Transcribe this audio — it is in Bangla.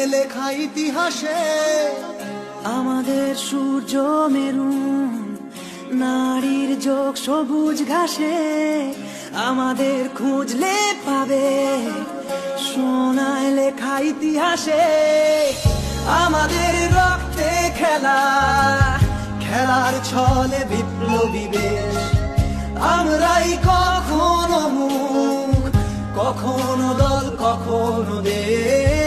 লেখা ইতিহাসে। আমাদের সূর্য মেরুন, নারীর যোগ সবুজ ঘাসে, আমাদের খুঁজলে পাবে সোনায় লেখা ইতিহাসে। আমাদের রক্তে খেলা, খেলার ছলে বিপ্লবী বেশ। আমরাই কখনো মুখ, কখনো দল, কখনো দেশ।